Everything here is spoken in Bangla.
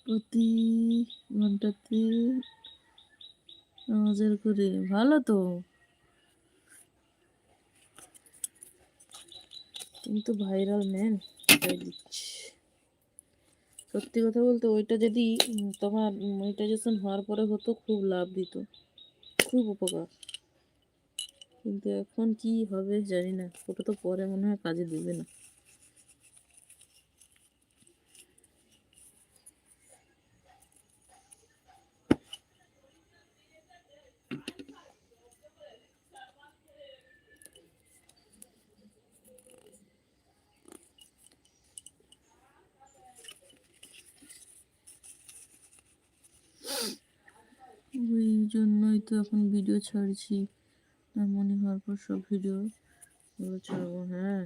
প্রতি ঘন্টাতে 9,000 করে, ভালো তো। তুমি তো ভাইরাল ম্যান, তাই দিচ্ছি। সত্যি কথা বলতে ওইটা যদি তোমার মনিটাইজেশন হওয়ার পরে হতো, খুব লাভ দিত, খুব উপকার। কিন্তু এখন কি হবে জানি না, ওটা তো পরে মনে হয় কাজে দেবে না। ওই জন্যই তো এখন ভিডিও ছাড়ছি, মনে হওয়ার পর সব ভিডিও ছাড়বো। হ্যাঁ,